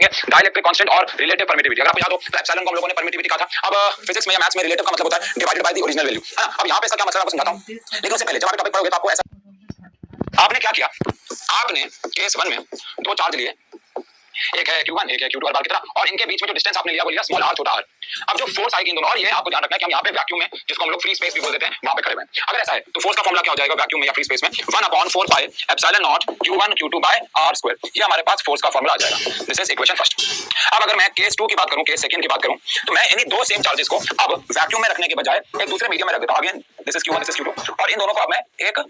है dielectric constant और relative permittivity. अगर आपको याद हो तो एप्सिलॉन को हम लोगों ने परमिटिविटी कहा था। अब फिजिक्स में या मैथ्स में रिलेटिव का मतलब होता है divided by the original value, है ना। अब यहाँ पे इसका क्या मतलब है आपको समझाता हूँ, लेकिन उससे पहले जब आप टॉपिक पढ़ोगे तो आपको ऐसा, आपने क्या किया, आपने केस 1 में दो चार्ज लिए, एक है Q1 एक है Q2 और बार की तरह, और इनके बीच में जो डिस्टेंस आपने लिया वो लिया स्मॉल r छोटा r। अब जो फोर्स आएगी इन दोनों, और ये आपको ध्यान रखना है कि हम यहाँ पे वैक्यूम में, जिसको हम लोग फ्री स्पेस भी बोल देते हैं, वहां पे खड़े हुए हैं। अगर ऐसा है तो फोर्स का फॉर्मूला क्या हो जाएगा वैक्यूम में या फ्री स्पेस में, 1/4 pi epsilon naught Q1 Q2 by r²। ये हमारे पास फोर्स का फॉर्मूला आ जाएगा। This is equation first. अब अगर मैं केस 2 की बात करूं, केस सेकंड की बात करूं, तो मैं इन्हीं दो सेम चार्जेस को अब वैक्यूम में रखने के बजाय एक दूसरे मीडियम में रख देता हूं। Again this is Q1 this is Q2, और इन दोनों को अब मैं एक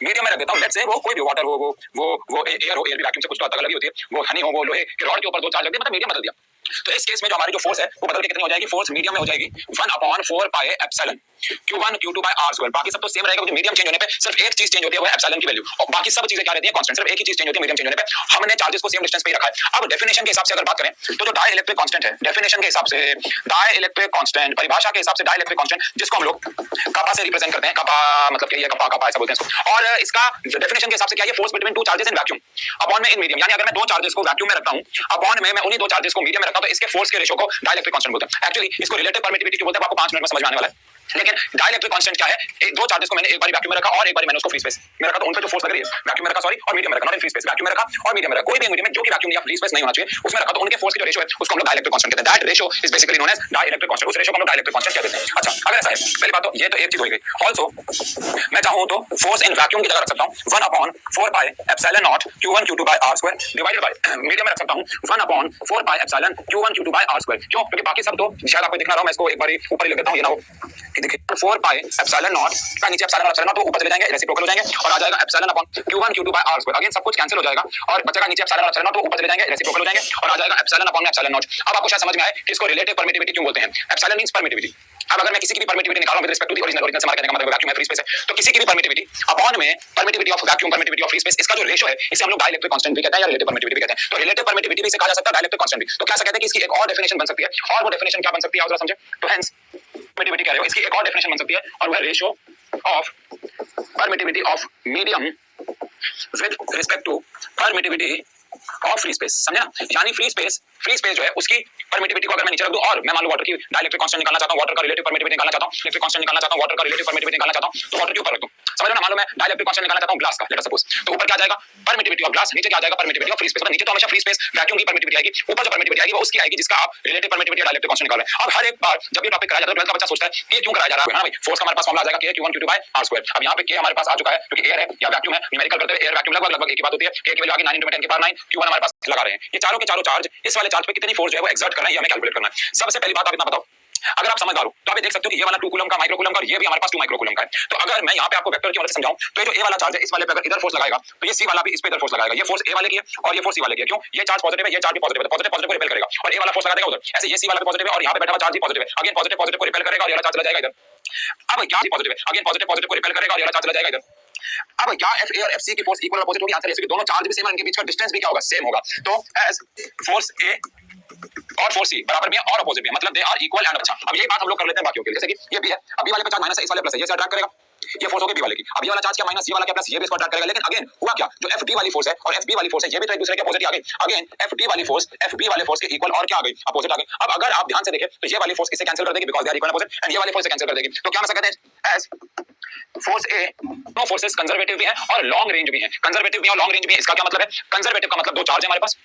मीडियम में रख देता हूं। लेट्स से वो कोई भी वाटर हो, वो एयर हो, एयर भी वैक्यूम से कुछ तो अलग ही होती है, वो हनी हो, वो लोहे के रॉड के ऊपर दो चार्ज रख दिए, मतलब मीडियम बदल दिया। तो इस केस में जो हमारी जो फोर्स है वो बदल के कितनी हो जाएगी, फोर्स मीडियम में हो जाएगी 1/4 pi epsilon Q1 Q2 by r²। बाकी सब तो सेम रहेगा, क्योंकि मीडियम चेंज होने पे सिर्फ एक चीज चेंज होती है, वो है एप्सिलॉन की वैल्यू, और बाकी सब चीजें क्या रहती है कांस्टेंट। सिर्फ एक ही चीज चेंज होती है मीडियम चेंज होने पे। हमने चार्जेस को सेम डिस्टेंस पे ही रखा है। अब डेफिनेशन के हिसाब से अगर बात करें तो जो डाई इलेक्ट्रिक कांस्टेंट है, डेफिनेशन के हिसाब से डाई इलेक्ट्रिक कांस्टेंट, परिभाषा के हिसाब से डाई इलेक्ट्रिक कांस्टेंट, जिसको हम लोग कपा से रिप्रेजेंट करते हैं, कपा मतलब क्या है, कपा कपा ऐसा बोलते हैं इसको, और इसका डेफिनेशन के हिसाब से क्या है, force between two charges in vacuum upon में इन मीडियम। यानी अगर मैं दो चार्जेस को वैक्यूम में रखता हूं, अपॉन में मैं उन्हीं दो चार्जेस को मीडियम में रखता हूं, तो इसके फोर्स के रेशियो को डाई इलेक्ट्रिक कांस्टेंट बोलते हैं। एक्चुअली इसको रिलेटिव परमिटिविटी क्यों बोलते हैं, आपको 5 मिनट में समझ में आने वाला है। लेकिन डाइलेक्ट्रिक कांस्टेंट क्या है, दो चार्जेस को मैंने एक बार वैक्यूम में रखा और एक बार मैंने उसको फ्री स्पेस में रखा, तो उन पे जो फोर्स लग रही है वैक्यूम में रखा, सॉरी, और मीडियम में रखा, not in free space, vacuum में रखा और मीडियम में रखा, कोई भी मीडियम में जो कि वैक्यूम या फ्री स्पेस नहीं होना चाहिए उसमें रखा, तो उनके फोर्स की जो रेशियो है उसको हम लोग डाइलेक्ट्रिक कांस्टेंट कहते हैं। That ratio is basically known as dielectric constant. उस रेशियो को हम लोग डाइलेक्ट्रिक कांस्टेंट कहते हैं। अच्छा, अगर ऐसा है, पहली बात तो ये तो एक चीज हो गई। आल्सो मैं चाहूं तो फोर्स इन वैक्यूम की जगह रख सकता हूं 1/4 pi epsilon naught Q1 Q2 by r² divided by medium में रख सकता हूं 1/4 pi epsilon Q1 Q2 by r²। क्यों? क्योंकि बाकी सब तो शायद आपको दिख ना रहा हो, मैं इसको एक बार ऊपर ही लिख देता हूं, ये ना हो कि देखिए 4 पाई एप्सिलॉन नॉट का नीचे एप्सिलॉन नॉट तो ऊपर चले जाएंगे, रेसिप्रोकल हो जाएंगे, और आ जाएगा epsilon upon Q1 Q2 by r²। Again सब कुछ कैंसिल हो जाएगा और बचेगा नीचे एप्सिलॉन नॉट तो ऊपर चले जाएंगे, रेसिप्रोकल हो जाएंगे, और आ जाएगा एप्सिलॉन अपॉन में एप्सिलॉन नॉट। अब आपको शायद समझ में आए कि इसको रिलेटिव परमिटिविटी क्यों बोलते हैं। Epsilon means permittivity. अब अगर मैं किसी की भी परमिटिविटी निकालूं with respect to the original, original से हमारा कहने का मतलब वैक्यूम है, फ्री स्पेस है, तो किसी की भी परमिटिविटी अपॉन में permittivity of vacuum, permittivity of free space, इसका जो रेशियो है इसे हम लोग डाइलेक्ट्रिक कांस्टेंट भी कहते हैं या रिलेटिव परमिटिविटी भी कहते हैं। तो रिलेटिव परमिटिविटी भी से कहा जा सकता है, डाइलेक्ट्रिक कांस्टेंट भी। तो क्या कहते हैं कि इसकी एक और डेफिनेशन बन सकती है, और वो डेफिनेशन क्या बन सकती है आप जरा समझे। तो हेंस परमिटिविटी कह रहे हो, इसकी एक और डेफिनेशन बन सकती है, और वो है ratio of permittivity of medium with respect to permittivity of free space. समझे ना? यानी फ्री स्पेस जो है उसकी परमिटिविटी को अगर मैं नीचे रख दूं, और मैं मान लो वाटर की डाइलेक्ट्रिक कांस्टेंट निकालना चाहता हूं, वाटर का रिलेटिव परमिटिविटी निकालना चाहता हूं, इलेक्ट्रिक कांस्टेंट निकालना चाहता हूं, वाटर का रिलेटिव परमिटिविटी निकालना चाहता हूं, तो वाटर के ऊपर रख दूं। समझ रहे हो ना? मान लो मैं डाइलेक्ट्रिक कांस्टेंट निकालना चाहता हूं ग्लास का, लेट अस सपोज, तो ऊपर क्या आ जाएगा परमिटिविटी ऑफ ग्लास, नीचे क्या आ जाएगा परमिटिविटी ऑफ फ्री स्पेस। मतलब नीचे तो हमेशा फ्री स्पेस वैक्यूम की परमिटिविटी आएगी, ऊपर जो परमिटिविटी आएगी वो उसकी आएगी जिसका आप रिलेटिव परमिटिविटी या डाइलेक्ट्रिक कांस्टेंट निकाल रहे हैं। अब हर एक बार जब ये टॉपिक कराया जाता है 12th का बच्चा सोचता है ये क्यों कराया जा रहा है ना भाई, फोर्स का हमारे पास फॉर्मूला आ जाएगा K Q1 Q2 by r²। अब यहाँ पे K हमारे पास आ चुका है क्योंकि एयर है या वैक्यूम है, न्यूमेरिकल करते हुए एयर वैक्यूम लगभग एक ही बात होती है। K की वैल्यू आगे 9 × 10 की पावर 9, Q1 हमारे पास लगा रहे हैं। ये चारों के चारों चार्ज, इस वाले चार्ज पे कितनी फोर्स जो है वो एक्सर्ट करना है, ये हमें कैलकुलेट करना है। सबसे पहली बात आप इतना बताओ, अगर आप समझदार हो तो आप देख सकते हो कि ये वाला 2 कूलम का माइक्रो कूलम का, और ये भी हमारे पास 2 माइक्रो कूलम का है। तो अगर मैं यहाँ पे आपको वेक्टर की मदद से समझाऊं तो ये जो ए वाला चार्ज है इस वाले पे अगर इधर फोर्स लगाएगा तो ये सी वाला भी इस पे इधर फोर्स लगाएगा। ये फोर्स ए वाले की है और ये फोर्स सी वाले की है। क्यों? ये चार्ज पॉजिटिव है, ये चार्ज भी पॉजिटिव है, पॉजिटिव पॉजिटिव को रिपेल करेगा और ए वाला फोर्स लगा देगा उधर। ऐसे ये सी वाला भी पॉजिटिव है और यहाँ पे बैठा हुआ चार्ज भी पॉजिटिव है, अगेन पॉजिटिव पॉजिटिव को रिपेल करेगा और ये वाला चार्ज चला जाएगा इधर। अब क्या पॉजिटिव है, अगेन पॉजिटिव पॉजिटिव को रिपेल करेगा और ये वाला चार्ज चला जाएगा इधर। अब क्या एफ ए और एफ सी की फोर्स इक्वल अपोजिट होगी? आंसर है, दोनों चार्ज भी सेम है, इनके बीच का डिस्टेंस भी क्या होगा, सेम होगा। तो एज फोर्स ए और फोर्स सी बराबर भी है और अपोजिट भी है, मतलब दे आर इक्वल एंड। अच्छा, अब यही बात हम लोग कर लेते हैं बाकियों के लिए, जैसे कि ये भी है, अब बी वाले पे चार्ज माइनस है, इस वाले प्लस है, ये से अट्रैक्ट करेगा, ये फोर्स हो गई बी वाले की। अब ये वाला चार्ज क्या माइनस, ये वाला क्या प्लस, ये भी इसको अट्रैक्ट करेगा। लेकिन अगेन हुआ क्या, जो एफ डी वाली फोर्स है और एफ बी वाली फोर्स है ये भी तो एक दूसरे के अपोजिट आ गई। अगेन एफ डी वाली फोर्स एफ बी वाले फोर्स के इक्वल और क्या आ गई, अपोजिट आ गई। अब अगर आप ध्यान से देखें तो ये वाली फोर्स इसे कैंसिल कर देगी because they are equal opposite, and ये वाली फोर्स से कैंसिल कर देगी। तो क्या मैं कहते हैं एज फोर्स ए, नो फोर्सेस कंजर्वेटिव भी है और लॉन्ग रेंज भी है। कंजर्वेटिव भी और लॉन्ग रेंज भी है, इसका क्या मतलब है? कंजर्वेटिव का मतलब दो चार्ज है हमारे पास,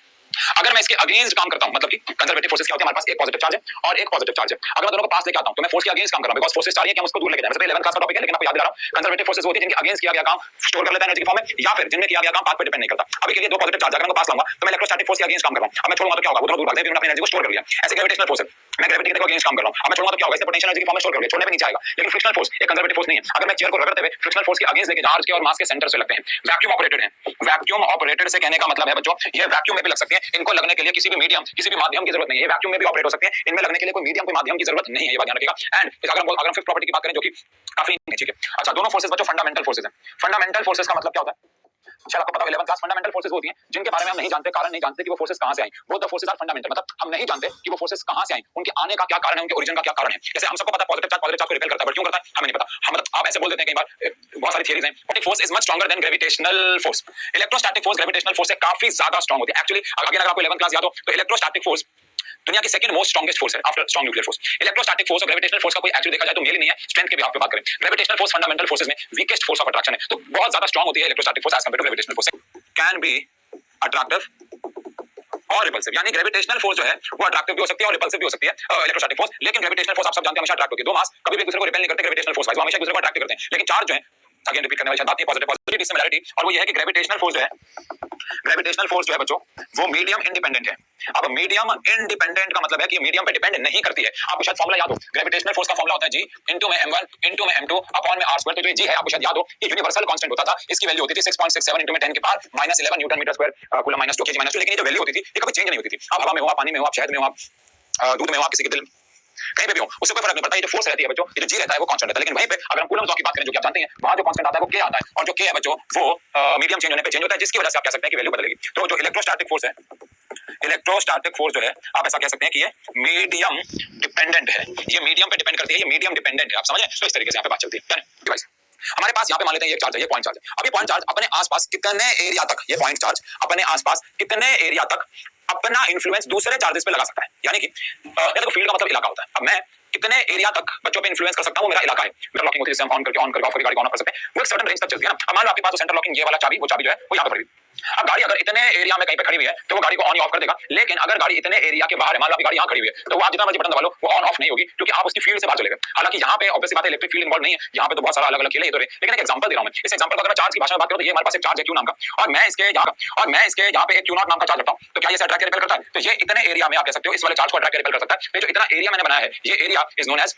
अगर मैं इसके अगेंस्ट काम करता हूं, मतलब कि कंजर्वेटिव फोर्सेस क्या होती है हमारे पास, एक पॉजिटिव चार्ज है और एक पॉजिटिव चार्ज है। अगर मैं दोनों को पास लेके आता हूं तो मैं फोर्स के अगेंस्ट काम कर रहा हूं, बिकॉज़ फोर्सेस चाह रही है कि हम उसको दूर लेके जाएं। वैसे 11th क्लास का टॉपिक है लेकिन आपको याद दिला रहा हूं, कंजर्वेटिव फोर्सेस होती है जिनके अगेंस्ट किया गया काम स्टोर कर लेता है एनर्जी की फॉर्म में, या फिर जिनमें किया गया काम पाथ पे डिपेंड नहीं करता। अभी के लिए दो पॉजिटिव चार्ज अगर मैं पास लाऊंगा तो मैं इलेक्ट्रोस्टैटिक फोर्स के अगेंस्ट काम कर रहा हूं। अब मैं छोड़ूंगा तो क्या होगा, वो दूर भाग जाएगा, उन्होंने अपनी एनर्जी को स्टोर कर लिया। ऐसे ग्रेविटेशनल फोर्स है, मैं ग्रेविटी के अगेंस्ट काम कर रहा हूं, अब मैं छोड़ूंगा तो क्या होगा, इसने पोटेंशियल एनर्जी की फॉर्म में स्टोर कर लिया, छोड़ने पे नीचे आएगा। लेकिन फ्रिक्शनल फोर्स एक कंजर्वेटिव फोर्स नहीं है। अगर मैं चेयर को रगड़ते हुए फ्रिक्शनल फोर्स के अगेंस्ट लेके चार्ज के और मास के सेंटर से लगते हैं, वैक्यूम ऑपरेटेड है। वैक्यूम ऑपरेटेड से कहने का मतलब है बच्चों, ये वैक्यूम में भी लग सकते हैं, इनको लगने के लिए किसी भी मीडियम किसी भी माध्यम की जरूरत नहीं है। वैक्यूम में भी ऑपरेट हो सकते हैं, इनमें लगने के लिए कोई मीडियम कोई माध्यम की जरूरत नहीं है, ये बात ध्यान रखिएगा। एंड अगर हम फिफ्थ प्रॉपर्टी की बात करें जो कि काफी ठीक है। अच्छा, दोनों फोर्सेस बच्चों फंडामेंटल फोर्सेस हैं। फंडामेंटल फोर्सेस का मतलब क्या होता है? शायद आपको पता हो 11th क्लास फंडामेंटल फोर्सेस होती हैं जिनके बारे में हम नहीं जानते, कारण नहीं जानते कि वो फोर्सेस कहां से आई। वो द फोर्सेस आर फंडामेंटल, मतलब हम नहीं जानते कि वो फोर्सेस कहां से आई, उनके आने का क्या कारण है, उनके ओरिजिन का क्या कारण है। जैसे हम सबको पता है पॉजिटिव चार्ज को रिपेल करता है, बट क्यों करता है हमें नहीं पता। हम मतलब आप ऐसे बोल देते हैं कई बार, बहुत सारी थियरीज हैं। Static force is much stronger than gravitational force. Electrostatic force gravitational force से काफी ज्यादा स्ट्रांग होती है। एक्चुअली अगर आपको 11th क्लास याद हो तो इलेक्ट्रोस्टैटिक फोर्स दुनिया की सेकंड मोस्ट स्ट्रॉन्गेस्ट फोर्स है after strong nuclear force. Electrostatic force और ग्रेविटेशनल फोर्स का कोई एक्चुअली देखा जाए तो मेल नहीं है। स्ट्रेंथ के बिहाफ पे बात करें, ग्रेविटेशनल फोर्स फंडामेंटल फोर्सेस में वीकेस्ट फोर्स ऑफ अट्रैक्शन है, तो बहुत ज्यादा स्ट्रॉन्ग होती है electrostatic force as compared to gravitational force. Can be attractive और रिपल्सिव, यानी ग्रेविटेशनल फोर्स जो है वो अट्रैक्टिव भी हो सकती है और रिपल्सिव भी हो सकती है इलेक्ट्रोस्टैटिक फोर्स। लेकिन ग्रेविटेशनल फोर्स आप सब जानते हैं हमेशा अट्रैक्ट होती है। दो मास कभी भी एक दूसरे को रिपेल नहीं करते ग्रेविटेशनल फोर्स वाइज, वो हमेशा एक दूसरे को अट्रैक्ट करते हैं। लेकिन चार्ज जो है, अगेन रिपीट करने वाली बात नहीं, पॉजिटिव पॉजिटिव सिमिलरिटी, और वो ये है कि ग्रेविटेशनल फोर्स जो है बच्चों वो मीडियम इंडिपेंडेंट है। अब मीडियम इंडिपेंडेंट का मतलब है कि मीडियम पे डिपेंड नहीं करती है। आपको शायद फॉर्मूला याद हो, ग्रेविटेशनल फोर्स का फॉर्मूला होता है जी इनटू में m1 इनटू में m2 अपॉन में r2। तो जो जी है आपको शायद याद हो, ये यूनिवर्सल कांस्टेंट होता था, इसकी वैल्यू होती थी 6.67 इनटू में 10 के power -11 newton metre square coulomb -2 kg -2। लेकिन ये जो वैल्यू होती थी ये कभी चेंज नहीं होती थी। आप हवा में हो, आप पानी में हो, आप शहद में हो, आप दूध में हो, आप किसी के दिल कहीं पे भी हो, उससे कोई फर्क नहीं पड़ता। ये जो फोर्स रहती है बच्चों, ये जो जी रहता है वो कांस्टेंट रहता है। लेकिन वहीं पे अगर हम कूलम लॉ की बात करें जो कि आप जानते हैं, वहां जो कांस्टेंट आता है वो के आता है, और जो के है बच्चों वो मीडियम चेंज होने पे चेंज होता है, जिसकी वजह से आप कह सकते हैं कि वैल्यू बदलेगी। तो जो इलेक्ट्रोस्टैटिक फोर्स है, इलेक्ट्रोस्टैटिक फोर्स जो है आप ऐसा कह सकते हैं कि ये मीडियम डिपेंडेंट है, ये मीडियम पे डिपेंड करती है, ये मीडियम डिपेंडेंट है। आप समझे? तो इस तरीके से यहाँ पे बात चलती है। डिवाइस हमारे पास यहाँ पे मान लेते हैं ये चार्ज है, ये पॉइंट चार्ज है। अब ये पॉइंट चार्ज अपने आसपास कितने एरिया तक, ये पॉइंट चार्ज अपने आसपास कितने एरिया तक अपना इन्फ्लुएंस दूसरे चार्जेस पे लगा सकता है। यानी कि देखो फील्ड का मतलब इलाका होता है। अब मैं कितने एरिया तक बच्चों पे इन्फ्लुएंस कर सकता हूं, वो मेरा इलाका है। मीटर लॉकिंग होती है, जिसे हम ऑन करके ऑफ करके गाड़ी को ऑन कर सकते हैं, वो एक सर्टेन रेंज तक चलती है ना। अब मान लो आपके पास तो सेंटर लॉकिंग ये वाला चाबी, वो चाबी जो है वो यहाँ पे पड़ी। अब गाड़ी अगर इतने एरिया में कहीं पे खड़ी हुई है तो वो गाड़ी को ऑन ऑफ कर देगा। लेकिन अगर गाड़ी इतने एरिया के बाहर है, मान लो आपकी गाड़ी यहाँ खड़ी हुई है, तो वो आप जितना मर्जी बटन दबा लो वो ऑन ऑफ नहीं होगी, क्योंकि आप उसकी फील्ड से बाहर चले गए। हालांकि यहाँ पे ऑब्वियसली बात है इलेक्ट्रिक फील्ड इन्वॉल्व नहीं है, यहाँ पे तो बहुत सारा अलग अलग खेल है इधर। लेकिन एक एग्जांपल दे रहा हूं मैं। इस एग्जांपल को अगर मैं चार्ज की भाषा में बात करूं तो ये हमारे पास एक चार्ज है Q नाम का, और मैं इसके यहाँ पे एक Q0 नाम का चार्ज रखता हूं, तो क्या ये अट्रैक्ट रिपेल करता है? तो ये इतने एरिया में आप कह सकते हो इस वाले चार्ज को अट्रैक्ट रिपेल कर सकता है। तो जो इतना एरिया मैंने बनाया है, ये area is known as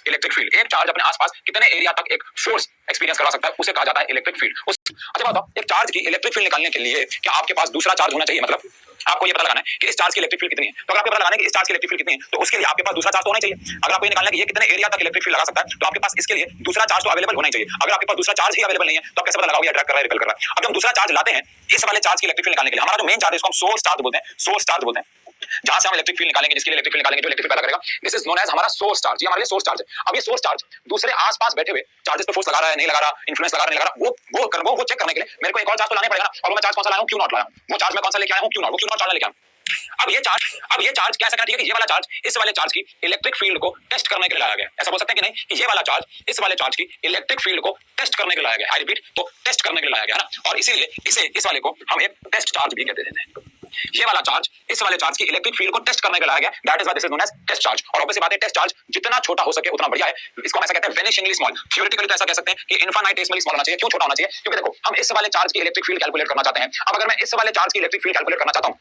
electric field. एक चार्ज अपने आसपास कितने एरिया तक एक फोर्स एक्सपीरियंस करा सकता है, उसे कहा जाता है इलेक्ट्रिक फील्ड। अच्छा बताओ, एक चार्ज की इलेक्ट्रिक फील्ड निकालने के लिए क्या आपके पास दूसरा चार्ज होना चाहिए? मतलब आपको ये पता लगाना है कि इस चार्ज की इलेक्ट्रिक फील्ड कितनी है। तो अगर आपको पता लगाना है कि इस चार्ज की इलेक्ट्रिक फील्ड कितनी है, तो उसके लिए आपके पास दूसरा चार्ज तो होना चाहिए। अगर आपको ये निकालना है कि ये कितने एरिया तक इलेक्ट्रिक फील्ड लगा सकता है, तो आपके पास इसके लिए दूसरा चार्ज तो अवेलेबल होना ही चाहिए। अगर आपके पास दूसरा चार्ज ही अवेलेबल नहीं है तो आप कैसे पता लगाओगे अट्रैक्ट कर रहा है रिपेल कर रहा है? अब हम दूसरा चार्ज लाते हैं इस वाले चार्ज की इलेक्ट्रिक फील्ड निकालने के लिए, हमारा जो मेन चार्ज है इसको हम सोर्स चार्ज बोलते हैं, सोर्स चार्ज बोलते हैं। जहां से हम इलेक्ट्रिक फील्ड निकालेंगे, जिसके लिए इलेक्ट्रिक फील्ड निकालेंगे, जो इलेक्ट्रिक पैदा करेगा, दिस इज नोन एज हमारा सोर्स चार्ज। ये हमारे लिए सोर्स चार्ज है। अब ये सोर्स चार्ज दूसरे आसपास बैठे हुए चार्जेस पे फोर्स लगा रहा है, नहीं लगा रहा, इन्फ्लुएंस लगा रहा है, नहीं लगा रहा, वो चेक करने के लिए मेरे को एक और चार्ज तो लाना पड़ेगा ना। और वो मैं चार्ज कौन सा लाया हूं? Q0 लाया हूं। वो चार्ज मैं कौन सा लेके आया हूं? Q0। वो Q0 चार्ज लेके आया हूं। अब ये चार्ज क्या सकता है कि ये वाला चार्ज इस वाले चार्ज की इलेक्ट्रिक फील्ड को टेस्ट करने के लिए लाया गया। ऐसा बोल सकते हैं कि नहीं कि ये वाला चार्ज इस वाले चार्ज की इलेक्ट्रिक फील्ड को टेस्ट करने के लिए लाया गया। आई रिपीट, तो टेस्ट करने के लिए लाया गया ना, और इसीलिए इस वाले को हम एक टेस्ट चार्ज भी कहते हैं। ये वाला चार्ज इस वाले चार्ज की इलेक्ट्रिक फील्ड को टेस्ट करने के लिए लाया गया। That is why this is known as test charge. और ऑब्वियसली बात है टेस्ट चार्ज जितना छोटा हो सके उतना बढ़िया है। इसको हम ऐसा कहते हैं वेनिशिंगली स्मॉल। थ्योरेटिकली तो ऐसा कह सकते हैं कि इनफाइनाइटेसिमली स्मॉल होना चाहिए। क्यों छोटा होना चाहिए? क्योंकि देखो हम इस वाले चार्ज की इलेक्ट्रिक फील्ड कैलकुलेट करना चाहते हैं। अब अगर मैं इस वाले चार्ज की इलेक्ट्रिक फील्ड कैलकुलेट करना चाहता हूं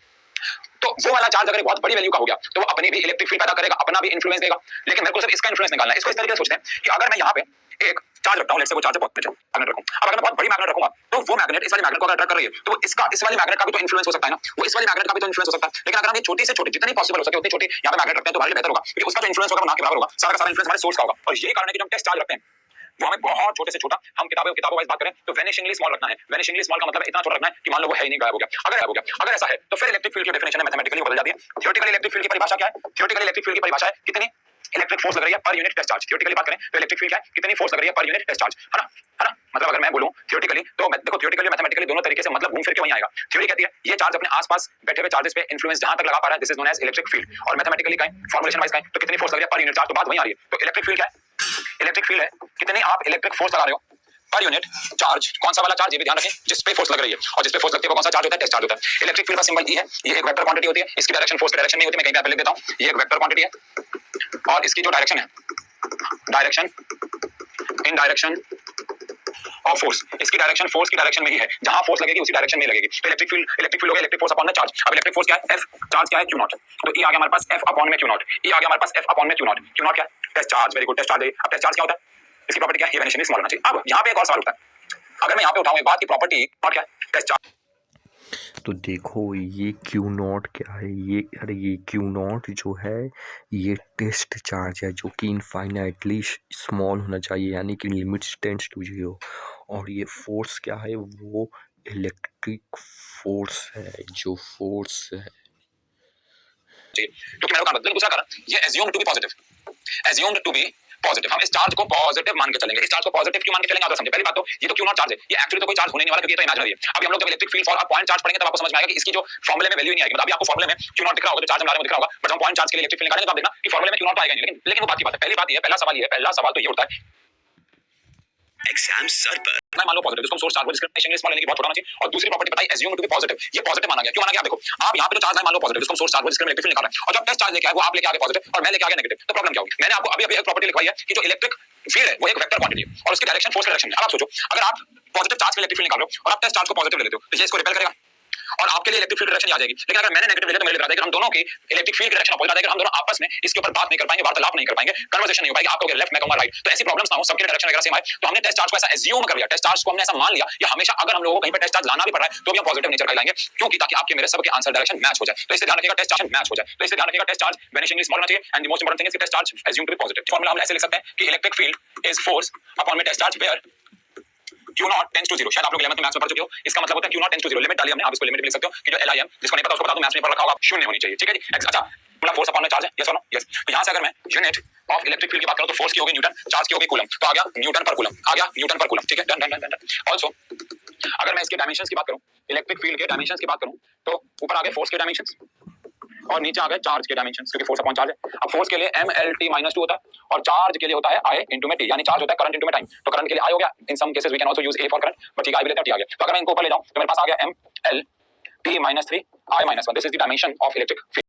तो वो वाला चार्ज अगर बहुत बड़ी वैल्यू का हो गया तो वो अपनी भी इलेक्ट्रिक फील्ड पैदा करेगा, अपना भी इन्फ्लुएंस देगा। लेकिन मेरे को सिर्फ इसका इन्फ्लुएंस निकालना है। इसको इस तरीके से सोचते हैं कि अगर मैं यहाँ पे एक चार्ज रखता हूँ, लेट्स से वो चार्ज बहुत मैग्नेट रखूं। अब अगर मैं बहुत बड़ी मैग्नेट रखूंगा तो वो मैग्नेट इस वाली मैग्नेट को अगर अट्रैक्ट कर रही है तो इसका इस वाली मैग्नेट का भी तो इन्फ्लुएंस हो सकता है ना, वो इस वाली मैग्नेट का भी तो इन्फ्लुएंस हो सकता है। लेकिन अगर हम ये छोटी से छोटी जितनी पॉसिबल हो सके उतनी छोटी यहाँ पे मैग्नेट रखते हैं तो हमारे लिए बेहतर होगा, क्योंकि उसका जो इन्फ्लुएंस होगा वो ना के बराबर होगा। सारा का सारा इन्फ्लुएंस हमारे सोर्स का होगा। और यही कारण है कि जब हम टेस्ट चार्ज रखते हैं वो हमें बहुत छोटे से छोटा, हम किताबों वाइज बात करें तो वेनिशिंगली स्मॉल रखना है। वेनिशिंगली स्मॉल का मतलब इतना छोटा रखना है कि मान लो वो है ही नहीं, गायब हो गया। अगर ऐसा है तो फिर इलेक्ट्रिक फील्ड की डेफिनेशन मैथमेटिकली बदल जाती है। थ्योरेटिकली इलेक्ट्रिक फील्ड की परिभाषा क्या है? थ्योरेटिकली इलेक्ट्रिक फील्ड की परिभाषा है कितनी इलेक्ट्रिक फोर्स लग रही है per unit test charge. Theoretically बात करें तो इलेक्ट्रिक फील्ड क्या है? कितनी फोर्स लग रही है पर यूनिट टेस्ट चार्ज, है ना। मतलब अगर मैं बोलूं थ्योरेटिकली तो देखो थ्योरेटिकली मैथमेटिकली दोनों तरीके से मतलब घूम फिर के वहीं आएगा। थ्योरी कहती है ये चार्ज अपने आसपास बैठे हुए चार्जेस पे इन्फ्लुएंस जहां तक लगा पा रहा है, this is known as electric field. और मैथमेटिकली कहें, फॉर्मुलेशन वाइज कहें तो कितनी फोर्स लग रही है पर यूनिट चार्ज, तो बात वहीं आ रही है। तो इलेक्ट्रिक फील्ड क्या है? इलेक्ट्रिक फील्ड है कितनी आप इलेक्ट्रिक फोर्स लगा रहे हो पर यूनिट चार्ज। कौन सा वाला चार्ज, ये भी ध्यान रखें, जिस पे फोर्स लग रही है। और जिस पे फोर्स लगती है वो कौन सा चार्ज होता है? टेस्ट चार्ज होता है। इलेक्ट्रिक फील्ड का सिंबल ई है, ये एक वेक्टर क्वांटिटी होती है। इसकी डायरेक्शन फोर्स की डायरेक्शन नहीं होती, मैं कहीं पे लिख देता हूं, ये एक वेक्टर क्वांटिटी है और इसकी जो डायरेक्शन है, direction in direction of force, इसकी डायरेक्शन फोर्स की डायरेक्शन में ही है। जहां फोर्स लगेगी उसी डायरेक्शन में लगेगी। तो इलेक्ट्रिक फील्ड हो गया electric force upon the charge. अब इलेक्ट्रिक फोर्स क्या है? F, चार्ज क्या है? Q0। तो E आ गया हमारे पास F अपॉन में Q0, E आ गया हमारे पास F अपॉन में Q0। Q0 क्या है? Test charge. Very good, test charge है। अब टेस्ट चार्ज क्या होता है? इसकी प्रॉपर्टी क्या है? ये वेनिशिंगली स्मॉल होना चाहिए। अब यहाँ पे एक और सवाल उठता है, अगर मैं यहाँ पे उठाऊं एक बात की प्रॉपर्टी और क्या है? Test charge. तो देखो ये Q0 क्या है, ये Q0 जो है ये टेस्ट चार्ज है जो कि इनफाइनाइटली स्मॉल होना चाहिए, यानी कि लिमिट्स टेंड्स टू 0। और ये फोर्स क्या है, वो इलेक्ट्रिक फोर्स है, जो फोर्स है। क्योंकि मेरा कारण दूसरा कारण ये assumed to be positive, assumed to be positive. हम इस चार्ज को पॉजिटिव मान के चलेंगे। इस चार्ज को पॉजिटिव क्यों मान के चलेंगे आप समझे। पहली बात तो ये तो क्यों नॉट चार्ज है, ये एक्चुअली तो कोई चार्ज होने नहीं वाला, क्योंकि ये तो इमेजिनरी है। अभी हम लोग जब electric field for point charge पढ़ेंगे तब आपको समझ में आएगा कि इसकी जो फॉर्मूले में वैल्यू नहीं आएगी। मतलब अभी आपको फॉर्मूले में क्यों नॉट दिख रहा होगा, तो चार्ज हमारे में दिख रहा होगा, बट हम पॉइंट चार्ज के लिए इलेक्ट्रिक फील्ड निकालेंगे तो आप देखना कि फॉर्मूले में क्यों नॉट आएगा नहीं। लेकिन वो बात की बात है। पहली बात ये है, पहला सवाल तो ये उठता है एग्जाम सर पर, मैं मान लो पॉजिटिव, इसको हम सोर्स चार्ज को डिस्क्रिमिनेशन स्मॉल लेने की बहुत छोटा होना चाहिए। और दूसरी प्रॉपर्टी बताई assume to be positive, ये पॉजिटिव माना गया। क्यों माना गया आप देखो, आप यहां पे जो चार्ज है मान लो पॉजिटिव, इसको हम सोर्स चार्ज को डिस्क्रिमिनेटिव फील्ड निकाल रहे हैं, और जब टेस्ट चार्ज लेके आए वो आप लेके आ गए पॉजिटिव और मैं लेके आ गया नेगेटिव, तो प्रॉब्लम क्या होगी। मैंने आपको अभी एक प्रॉपर्टी लिखवाई है कि जो इलेक्ट्रिक फील्ड है वो एक वेक्टर क्वांटिटी है और उसकी डायरेक्शन फोर्स के डायरेक्शन में। अब आप सोचो, अगर आप पॉजिटिव चार्ज के इलेक्ट्रिक फील्ड निकाल रहे हो और आप टेस्ट चार्ज को पॉजिटिव ले लेते हो, तो ये इसको रिपेल करेगा और आपके लिए इलेक्ट्रिक फील्ड डायरेक्शन आ जाएगी। लेकिन अगर मैंने नेगेटिव ले लिया तो मेरे लिए बता देगा, हम दोनों की इलेक्ट्रिक फील्ड की डायरेक्शन अपोजिट आ जाएगा। हम दोनों आपस में इसके ऊपर बात नहीं कर पाएंगे, वार्तालाप नहीं कर पाएंगे, कन्वर्सेशन नहीं हो पाएगी। आप कहोगे लेफ्ट, मैं कहूंगा राइट, तो ऐसी प्रॉब्लम्स ना हो, सबके डायरेक्शन वगैरह सेम आए। तो हमने टेस्ट चार्ज को ऐसा एज्यूम कर लिया, टेस्ट चार्ज को हमने ऐसा मान लिया, या हमेशा अगर हम लोगों को कहीं पे टेस्ट चार्ज लाना भी पड़ रहा है तो भी हम पॉजिटिव नेचर का लाएंगे, क्योंकि ताकि आपके मेरे सबके आंसर डायरेक्शन मैच हो जाए। तो इससे ध्यान रखिएगा टेस्ट चार्ज मैच हो जाए, तो इससे ध्यान रखिएगा टेस्ट चार्ज वैनिशिंगली स्मॉल होना चाहिए। And the most important thing is test charge assume to be positive. Formula हम ऐसे लिख सकते हैं कि electric field is force upon में test charge where Q naught tends to 0। शायद आप लोग 11th मैथ्स में पढ़ चुके हो। इसका मतलब होता है Q naught tends to 0। Limit डाली हमने, आप इसको लिमिट भी लिख सकते हो कि जो LIM, जिसको नहीं पता उसको बता दो, मैथ्स में पढ़ रखा होगा, शून्य होनी चाहिए। ठीक है जी। अच्छा, मतलब फोर्स अपॉन में चार्ज है, यस और नो, यस। तो यहां से अगर मैं यूनिट ऑफ इलेक्ट्रिक फील्ड की बात करूं तो फोर्स की होगी न्यूटन, चार्ज की होगी कूलम, तो आ गया न्यूटन पर कूलम, आ गया न्यूटन पर कूलम। ठीक है, done done done done. Also अगर मैं इसके डायमेंशंस की बात करूं, इलेक्ट्रिक फील्ड के डायमेंशंस की बात करूं, तो ऊपर आ गए फोर्स के डायमेंशंस और नीचे आ गए चार्ज के डायमेंशंस, क्योंकि फोर्स अपॉन चार्ज है। अब फोर्स के लिए mLt-2 होता है और चार्ज के लिए होता है I into में t, यानी चार्ज होता है करंट into में टाइम। तो करंट के लिए I हो गया, in some cases we can also use A for current, but ठीक है I भी लेते हैं, t आ गया। तो अगर मैं इनको ऊपर ले जाऊं तो मेरे पास आ गया mLt-3 I-1, this is the dimension of electric field.